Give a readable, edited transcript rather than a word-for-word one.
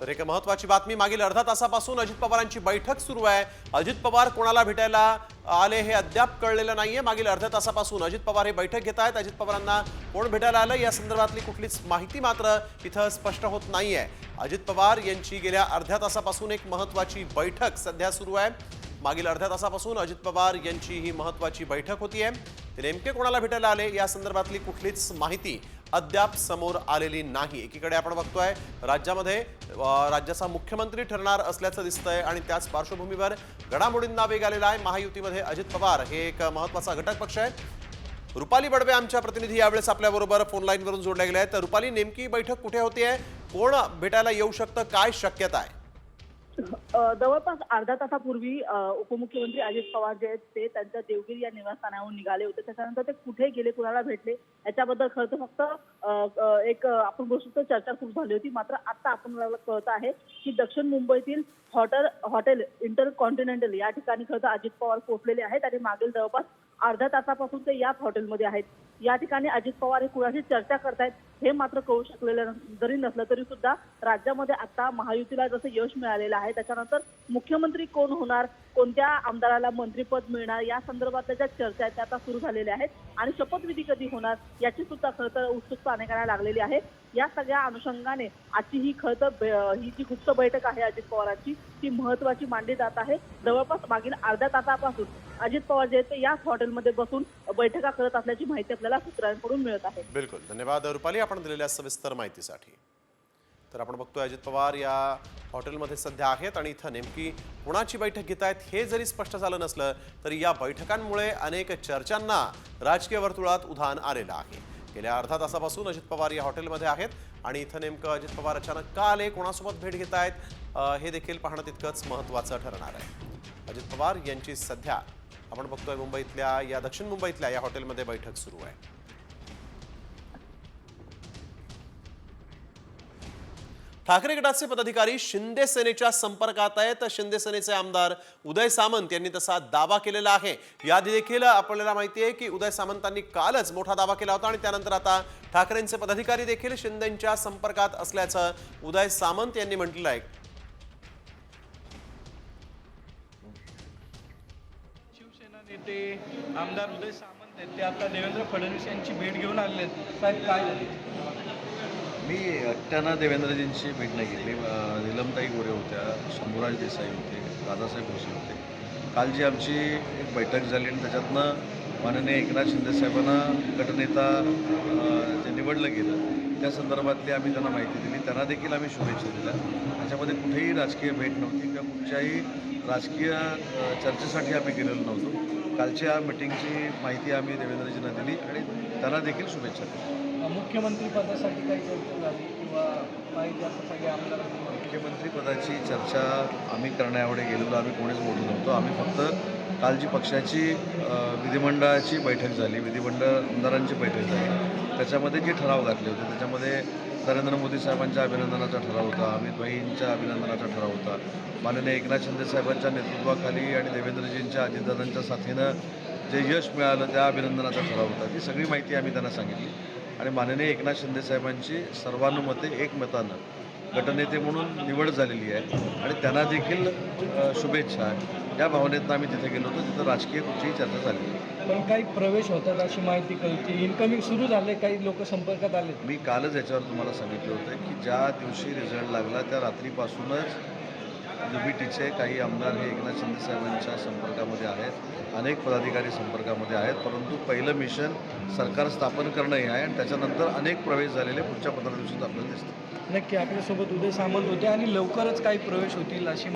तर एक महत्त्वाची बातमी, मागील अर्धा तासापासून अजित पवारांची बैठक सुरू आहे। अजित पवार कोणाला भेटायला आले हे अद्याप कळलेलं नाहीये। मागील अर्ध्या तासापासून अजित पवार हे बैठक घेत आहेत। अजित पवारांना कोण भेटायला आलं या संदर्भातली कुठलीच माहिती मात्र इथं स्पष्ट होत नाहीये। अजित पवार यांची गेल्या अर्ध्या तासापासून एक महत्त्वाची बैठक सध्या सुरू आहे। मागील अर्ध्या तासापासून अजित पवार यांची ही महत्त्वाची बैठक होतीये। ते नेमके कोणाला भेटायला आले या संदर्भातली कुठलीच माहिती अद्याप समोर आलेली नाही। एकीकडे आपण बघतोय राज्यामध्ये राज्याचा मुख्यमंत्री ठरणार असल्याचं दिसतंय आणि त्याच पार्श्वभूमीवर घडामोडींना वेग आलेला आहे। महायुतीमध्ये अजित पवार हे एक महत्त्वाचा घटक पक्ष आहे। रुपाली बडवे आमच्या प्रतिनिधी यावेळेस आपल्याबरोबर फोन लाईनवरून जोडल्या गेल्या आहेत। तर रुपाली, नेमकी बैठक कुठे होतीये, कोण भेटायला येऊ शकतं, काय शक्यता आहे? जवळपास अर्धा तासापूर्वी उपमुख्यमंत्री अजित पवार जे आहेत ते त्यांच्या देवगिरी या निवासस्थानावरून निघाले होते। त्याच्यानंतर ते कुठे गेले, कुणाला भेटले याच्याबद्दल खरं तर फक्त एक आपण बोलतो चर्चा सुरू झाली होती। मात्र आता आपल्याला कळत आहे की दक्षिण मुंबईतील हॉटेल इंटरकॉन्टिनेंटल या ठिकाणी खरं तर अजित पवार पोहोचलेले आहेत आणि मागील जवळपास अर्ध्या तासापासून ते याच हॉटेलमध्ये आहेत। या ठिकाणी अजित पवार हे कुणाशी चर्चा करतायत हे मात्र कळू शकलेलं जरी नसलं तरी सुद्धा राज्यामध्ये आता महायुतीला जसं यश मिळालेलं आहे, त्याच्यानंतर मुख्यमंत्री कोण होणार, कोणत्या आमदाराला मंत्रिपद मिळणार या संदर्भातल्या ज्या चर्चा आहेत त्या आता सुरू झालेल्या आहेत आणि शपथविधी कधी होणार याची सुद्धा खरं तर उत्सुकता अनेकांना लागलेली आहे। या सगळ्या अनुषंगाने आजची ही खरं तर ही जी गुप्त बैठक आहे अजित पवारांची ती महत्त्वाची मानली जात आहे। जवळपास मागील अर्ध्या तासापासून अजित पवार जे आहेत ते याच हॉटेलमध्ये बसून बैठका करत असल्याची माहिती आपल्याला सूत्रांकडून मिळत आहे। बिलकुल, धन्यवाद रुपाली आपण दिलेल्या सविस्तर माहितीसाठी। तर आपण बघतोय अजित पवार या हॉटेलमध्ये सध्या आहेत आणि इथं नेमकी कोणाची बैठक घेत आहेत हे जरी स्पष्ट झालं नसलं तरी या बैठकांमुळे अनेक चर्चांना राजकीय वर्तुळात उधाण आलेलं आहे। गेल्या अर्धा तासापासून अजित पवार या हॉटेलमध्ये आहेत आणि इथं नेमकं अजित पवार अचानक का आले, कोणासोबत भेट घेत आहेत हे देखील पाहणं तितकंच महत्त्वाचं ठरणार आहे। अजित पवार यांची सध्या आपण बघतोय मुंबईतल्या या दक्षिण मुंबईतल्या या हॉटेलमध्ये बैठक सुरू आहे। ठाकरे गटाचे पदाधिकारी शिंदे सेनेच्या संपर्कात आहेत। शिंदे सेनेचे आमदार उदय सामंत यांनी तसा दावा केलेला आहे। याआधी देखील आपल्याला माहिती आहे की उदय सामंतांनी कालच मोठा दावा केला होता आणि त्यानंतर आता ठाकरेंचे पदाधिकारी देखील शिंदेंच्या संपर्कात असल्याचं उदय सामंत यांनी म्हटलं आहे। शिवसेना नेते आमदार उदय सामंत आहेत ते आता देवेंद्र फडणवीस यांची भेट घेऊन आलेले आहेत। साहेब काय झाले? मी एकट्यानं देवेंद्रजींची भेट नाही घेतली। नीलमताई गोरे होत्या, शंभूराज देसाई होते, दादासाहेब भोसले होते। काल जी आमची एक बैठक झाली आणि त्याच्यातनं माननीय एकनाथ शिंदे साहेबांना गटनेता जे निवडलं गेलं त्या संदर्भातली आम्ही त्यांना माहिती दिली, त्यांना देखील आम्ही शुभेच्छा दिल्या। त्याच्यामध्ये कुठेही राजकीय भेट नव्हती किंवा कुठच्याही राजकीय चर्चेसाठी आम्ही गेलेलो नव्हतो। कालच्या मिटिंगची माहिती आम्ही देवेंद्रजींना दिली आणि त्यांना देखील शुभेच्छा दिल्या। मुख्यमंत्री पदासाठी काही चर्चा झाली किंवा माहिती असं सगळे आमदार? मुख्यमंत्रीपदाची चर्चा आम्ही करण्याएवढे गेलेलो आम्ही कोणीच बोललो नव्हतो। आम्ही फक्त काल जी पक्षाची विधिमंडळाची बैठक झाली, विधिमंडळ आमदारांची बैठक झाली, त्याच्यामध्ये जे ठराव घातले होते त्याच्यामध्ये नरेंद्र मोदी साहेबांच्या अभिनंदनाचा ठराव होता, अमित भाईंच्या अभिनंदनाचा ठराव होता, माननीय एकनाथ शिंदे साहेबांच्या नेतृत्वाखाली आणि देवेंद्रजींच्या अजितदादांच्या साथीनं जे यश मिळालं त्या अभिनंदनाचा ठराव होता। ती सगळी माहिती आम्ही त्यांना सांगितली आणि माननीय एकनाथ शिंदे साहेबांची सर्वानुमते एकमतानं गटनेते म्हणून निवड झालेली आहे आणि त्यांना देखील शुभेच्छा आहे। या भावनेतनं आम्ही तिथे गेलो होतो, तिथं राजकीय कुठचीही चर्चा झाली। पण काही प्रवेश होतात अशी माहिती कळते, इन्कमिंग सुरू झाले, काही लोक संपर्कात आले। मी कालच याच्यावर तुम्हाला सांगितलं होतं की ज्या दिवशी रिझल्ट लागला त्या रात्रीपासूनच युबीटीचे काही आमदार हे एकनाथ शिंदे साहेबांच्या संपर्कामध्ये आहेत, अनेक पदाधिकारी संपर्कामध्ये आहेत, परंतु पहिलं मिशन सरकार स्थापन करणं हे आहे आणि त्याच्यानंतर अनेक प्रवेश झालेले पुढच्या 15 दिवसात आपल्याला दिसतात। नक्की आपल्यासोबत उदय सामंत होते आणि लवकरच काही प्रवेश होतील अशी